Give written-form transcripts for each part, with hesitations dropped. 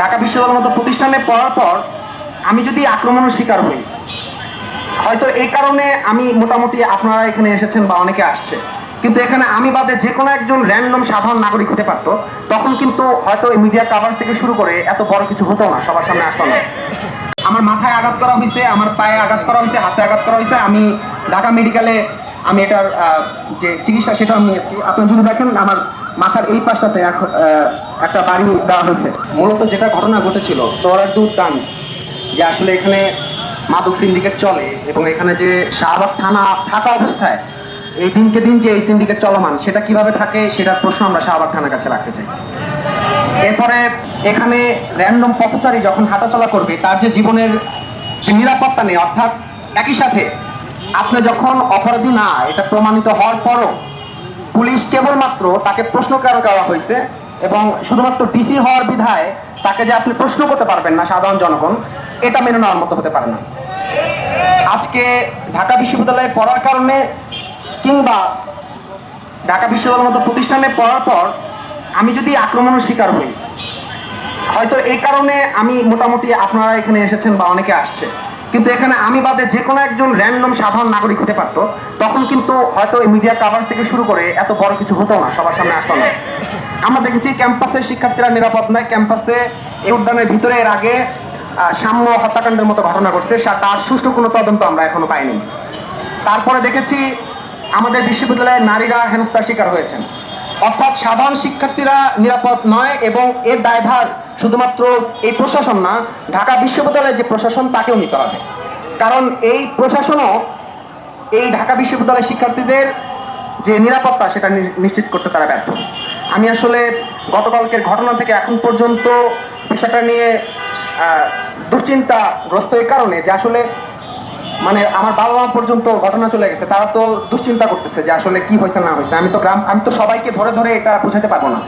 ঢাকা বিশ্ববিদ্যালয়ের মতো প্রতিষ্ঠানে পড়ার পর আমি যদি আক্রমণের শিকার হই, হয়তো এই কারণে আমি মোটামুটি আপনারা এখানে এসেছেন বা অনেকে আসছে, কিন্তু এখানে আমি বাদে যে কোনো একজন র্যান্ডম সাধারণ নাগরিক হতে পারতো, তখন কিন্তু হয়তো এই মিডিয়া কাভারেজ থেকে শুরু করে এত বড় কিছু হতো না, সবার সামনে আসতো না। আমার মাথায় আঘাত করা হয়েছে, আমার পায়ে আঘাত করা হয়েছে, হাতে আঘাত করা হয়েছে। আমি ঢাকা মেডিকেলে আমি এটার যে চিকিৎসা সেটাও নিয়েছি। আপনি যদি দেখেন আমার মাথার এই পাশটাতে একটা বাড়ি দেওয়া হয়েছে। মূলত যেটা ঘটনা ঘটেছিল সোহরাওয়ার্দী উদ্যান, যে আসলে এখানে মাদক সিন্ডিকেট চলে এবং এখানে যে শাহবাগ থানা থাকা অবস্থায় এই দিনকে দিন যে এই সিন্ডিকেট চলমান, সেটা কিভাবে থাকে সেটার প্রশ্ন আমরা শাহবাগ থানার কাছে রাখতে চাই। এরপরে এখানে র্যান্ডম পথচারী যখন হাঁটাচলা করবে, তার যে জীবনের যে নিরাপত্তা নেই, অর্থাৎ একই সাথে আপনি যখন অপরাধী না এটা প্রমাণিত হওয়ার পরও পুলিশ কেবলমাত্র তাকে প্রশ্ন করা হয়েছে এবং শুধুমাত্র ডিসি হওয়ার বিধায় তাকে যে আপনি প্রশ্ন করতে পারবেন না সাধারণ জনগণ, এটা মেনে নেওয়ার মতো হতে পারে না। আজকে ঢাকা বিশ্ববিদ্যালয়ে পড়ার কারণে কিংবা ঢাকা বিশ্ববিদ্যালয়ের মতো প্রতিষ্ঠানে পড়ার পর আমি যদি আক্রমণের শিকার হই, হয়তো এই কারণে আমি মোটামুটি আপনারা এখানে এসেছেন বা অনেকে আসছে, কিন্তু এখানে আমি বাদে যে কোনো একজন র্যান্ডম সাধারণ নাগরিক হতে পারতো, তখন কিন্তু হয়তো এই মিডিয়া কাভারেজ থেকে শুরু করে এত বড় কিছু হতো না, সবার সামনে আসতো না। আমরা দেখেছি ক্যাম্পাসে শিক্ষার্থীরা নিরাপদ নয়। ক্যাম্পাসে এই উদ্যানের ভিতরে এর আগে সাম্য হত্যাকাণ্ডের মতো ঘটনা ঘটছে, তার সুষ্ঠু কোনো তদন্ত আমরা এখনো পাইনি। তারপরে দেখেছি আমাদের বিশ্ববিদ্যালয়ে নারীরা হেনস্থার শিকার হয়েছেন। অর্থাৎ সাধারণ শিক্ষার্থীরা নিরাপদ নয় এবং এর দায়ভার শুধুমাত্র এই প্রশাসন না, ঢাকা বিশ্ববিদ্যালয়ের যে প্রশাসন তাকেও নিতে হবে। কারণ এই প্রশাসনও এই ঢাকা বিশ্ববিদ্যালয়ের শিক্ষার্থীদের যে নিরাপত্তা সেটা নিশ্চিত করতে তারা ব্যর্থ। আমি আসলে গতকালকের ঘটনা থেকে এখন পর্যন্ত বিষয়টা নিয়ে দুশ্চিন্তাগ্রস্ত এই কারণে যে আসলে মানে আমার বাবা মা পর্যন্ত ঘটনা চলে গেছে, তারা তো দুশ্চিন্তা করতেছে যে আসলে কি হয়েছে না হয়েছে। আমি তো সবাইকে ধরে ধরে এটা বোঝাতে পারবো না।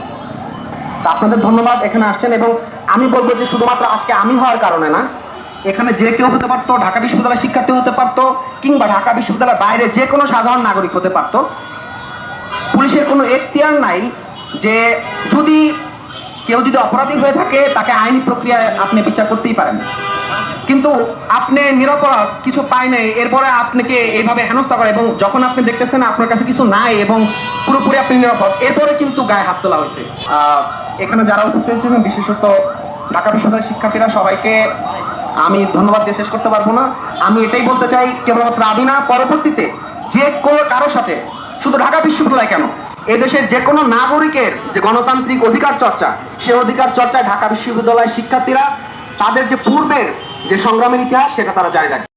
তা আপনাদের ধন্যবাদ এখানে আসছেন, এবং আমি বলবো যে শুধুমাত্র আজকে আমি হওয়ার কারণে না, এখানে যে কেউ হতে পারতো, ঢাকা বিশ্ববিদ্যালয়ের শিক্ষার্থী হতে পারতো কিংবা ঢাকা বিশ্ববিদ্যালয়ের বাইরে যে কোনো সাধারণ নাগরিক হতে পারতো। পুলিশের কোনো এখতিয়ার নাই যে কেউ যদি অপরাধী হয়ে থাকে তাকে আইনি প্রক্রিয়ায় আপনি বিচার করতেই পারেন, কিন্তু আপনি নিরপরাধ কিছু পায় নাই এরপরে আপনাকে এইভাবে হেনস্থা করে, এবং যখন আপনি দেখতেছেন আপনার কাছে কিছু নাই এবং পুরোপুরি আপনি নিরাপদ, এরপরে কিন্তু গায়ে হাত তোলা হয়েছে। এখানে যারা উপস্থিত ছিলেন, বিশেষত ঢাকা বিশ্ববিদ্যালয়ের শিক্ষার্থীরা, সবাইকে আমি ধন্যবাদ দিয়ে শেষ করতে পারবো না। আমি এটাই বলতে চাই, কেবলমাত্র আমি না, পরবর্তীতে যে কোনো কারোর সাথে, শুধু ঢাকা বিশ্ববিদ্যালয় কেন, এদেশের যে কোনো নাগরিকের যে গণতান্ত্রিক অধিকার চর্চা, সে অধিকার চর্চায় ঢাকা বিশ্ববিদ্যালয়ের শিক্ষার্থীরা তাদের যে পূর্বের যে সংগ্রামের ইতিহাস সেটা তারা জানে রাখে।